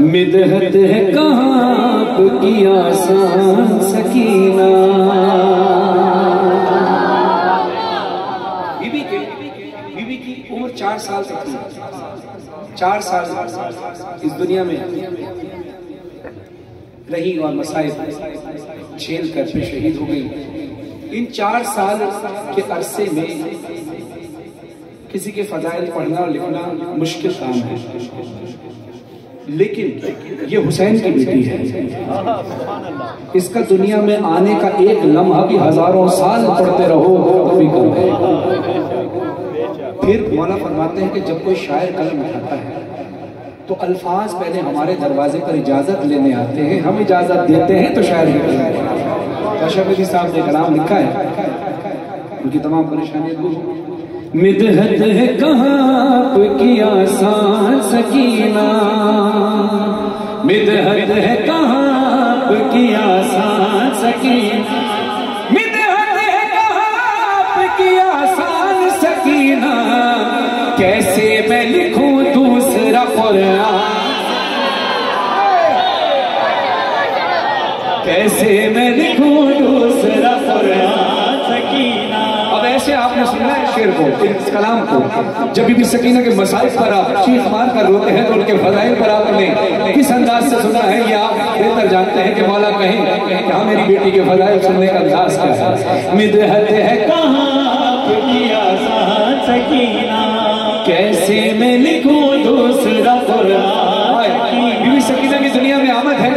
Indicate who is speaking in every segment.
Speaker 1: मिदहत है कहाँ की आसान सकीना। बीबी की उम्र 4 साल तक थी। 4 साल इस दुनिया में रही और मसाइब झेल कर फिर शहीद हो गई। इन 4 साल के अरसे में किसी के फजाइल पढ़ना और लिखना मुश्किल काम है, लेकिन ये हुसैन की बेटी है। इसका दुनिया में आने का एक लम्हा भी हजारों साल पढ़ते रहो तो भी कम है। फिर मौला फरमाते हैं कि जब कोई शायर कलम उठाता है तो अल्फाज पहले हमारे दरवाजे पर इजाजत लेने आते हैं, हम इजाजत देते हैं तो शायर कशमीरी साहब ने कलाम लिखा है, उनकी तमाम परेशानियां दूर। मिदहत है कहाँ की आसान सकीना, मिदहत है कहाँ की आसान सकीना, मिदहत है कहाँ की आसान सकीना। कैसे मैं लिखूं दूसरा कुरान, कैसे मैं लिखूं दूसरा कुरान सकीना। अब ऐसे आपने सुना है शेर को, इस कलाम को, जब भी सकीना के मसाइब पर आप चीख मार कर रोते हैं तो उनके फजाइल पर आपने किस अंदाज से सुना है, ये आप बेहतर जानते हैं कि मौला कहें कि हाँ मेरी बेटी के फजाइल सुनने का अंदाज क्या है। मिदहत है कहाँ की आसान सकीना, कैसे मैं लिखूं दूसरा कुरान। बीबी सकीना की दुनिया में आमद है।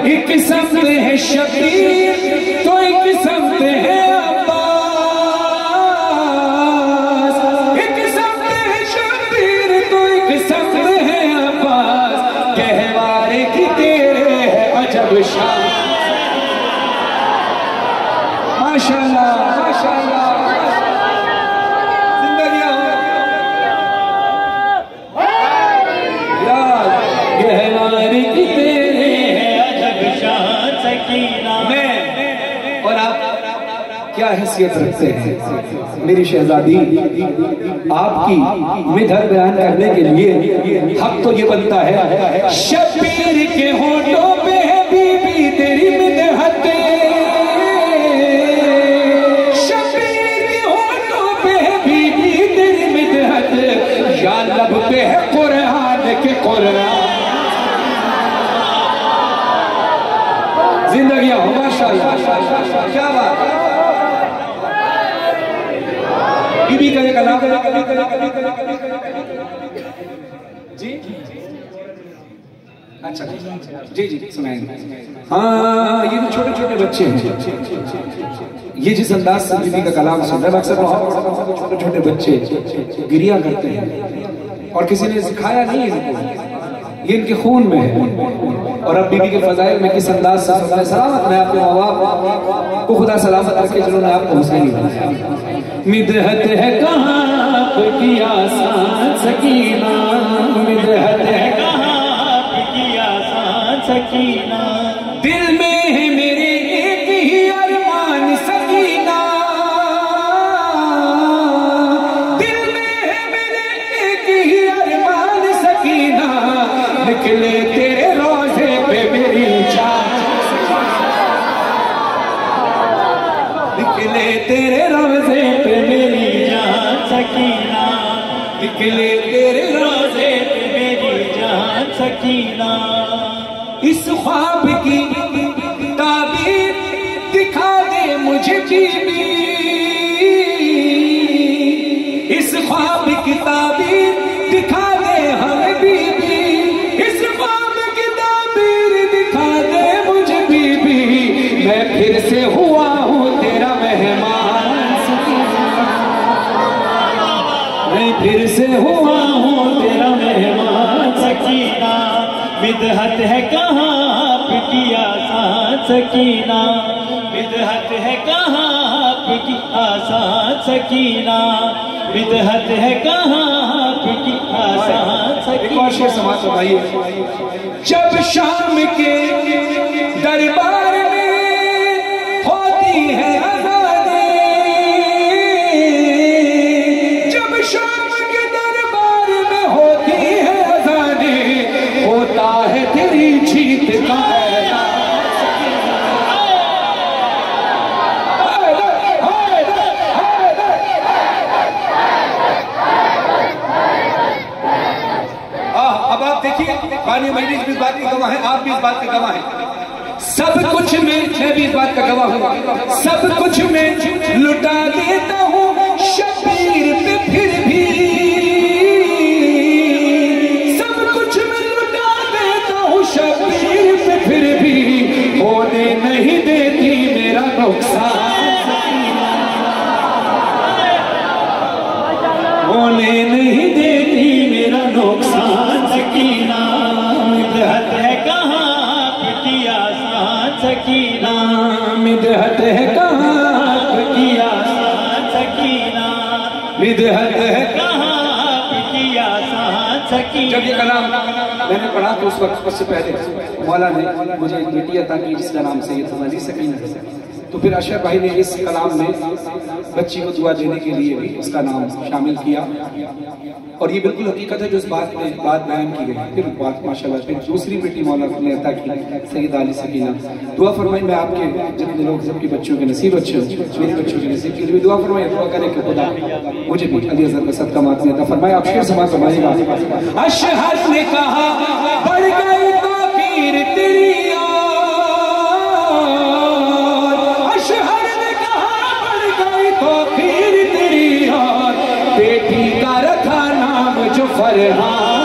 Speaker 1: एक किस्म है शबीर तो एक किस्म है अब्बास, एक किस्म है शबीर तो एक किस्म है अब्बास। कहवारे की तेरे है अजब शान। माशाल्लाह माशाल्लाह, क्या हैसियत रखते हैं मेरी शहजादी। आपकी मिदहत बयान करने के लिए हक तो ये बनता है। शबीर के होठों पे है बीबी तेरी मिदहत, शबीर के होठों पे है बीबी तेरी मिदहत, या लब पे है कुरान के कुरान। जिंदगी हो माशाल्लाह, क्या बात है। बीबी का एक नाम जी, अच्छा जी जी सुनाएंगे। हाँ, ये जो छोटे छोटे बच्चे हैं, ये जिस अंदाज से बीबी का कलाम सुन रहे हैं, अक्सर छोटे छोटे बच्चे गिरिया करते हैं और किसी ने सिखाया नहीं है इनको, ये इनके खून में है। और अब बीबी के फजाइल में किस अंदाज से सलामत, मैं आपके माँ बाप को खुदा सलामत रखे जिन्होंने आपको हुसैनी बनाया। मिदहत है कहाँ की आसान सकीना, मिदहत है कहाँ की आसान सकीना। दिल में है मेरे एक ही अरमान सकीना, दिल में है मेरे एक ही अरमान सकीना। निकले तेरे रोज़े पे मेरी जान, निकले तेरे रोज़े पे मेरी जान सकीना, निकले तेरे रोज़े पे मेरी जान सकीना। इस ख्वाब की ताबीर दिखा दे मुझे बीबी, इस ख्वाब की ताबीर दिखा दे हमें बीबी, इस ख्वाब की ताबीर दिखा दे मुझे बीबी। मैं फिर से हुआ हूँ तेरा मेहमान सकीना, मैं फिर से हुआ हूँ तेरा मेहमान सकीना। मिदहत है कहाँ आपकी आसान सकीना, मिदहत है कहाँ आपकी आसान सकीना, मिदहत है कहाँ आपकी आसान सकीना। जब शाम के दरबार में होती है अज़ाने, जब शाम के दरबार में होती है अज़ाने, होता है आप देखिए, बानी मजलिस भी इस बात की गवाह है, आप भी इस बात के गवाह हैं। सब कुछ मैं भी इस बात का गवाह हूँ, सब कुछ मैं लुटा देता हूँ शबीर पे, फिर भी सब कुछ मैं लुटा देता हूँ शबीर पे, फिर भी होने नहीं देती मेरा नुकसान, होने नहीं देती मेरा नुकसान।
Speaker 2: सकीना मिदहत है कहाँ आपकी आसान, सकीना
Speaker 1: मिदहत है कहाँ
Speaker 2: आपकी आसान, सकीना
Speaker 1: मिदहत है
Speaker 2: कहाँ आपकी आसान, सकीना।
Speaker 1: जब ये कलाम मैंने पढ़ा तो उस वक्त से पहले मौला ने मुझे एक बेटी अता की जिसका नाम सैयद अली सकीना है। तो फिर अशरफ भाई ने इस कलाम में बच्ची को दुआ देने के लिए भी उसका नाम शामिल किया, और ये बिल्कुल हकीकत है जो इस बात बयान की गई। फिर बात माशाल्लाह फिर दूसरी बेटी मौला ने अता की सैयद अली सकीना। दुआ फरमाई, मैं आपके जितने लोग सबके बच्चों के नसीब अच्छे हो, मेरे बच्चों के नसीब के लिए दुआ फरमाई, दुआ करें कि खुदा मुझे भी अली हज़रत का सदका मातमी अता फरमाए। आप शेर समाज फरमाइएगा। अशहर ने कहा बढ़ गई ताकीर तेरी, बेटी का रखा नाम जो फरहान,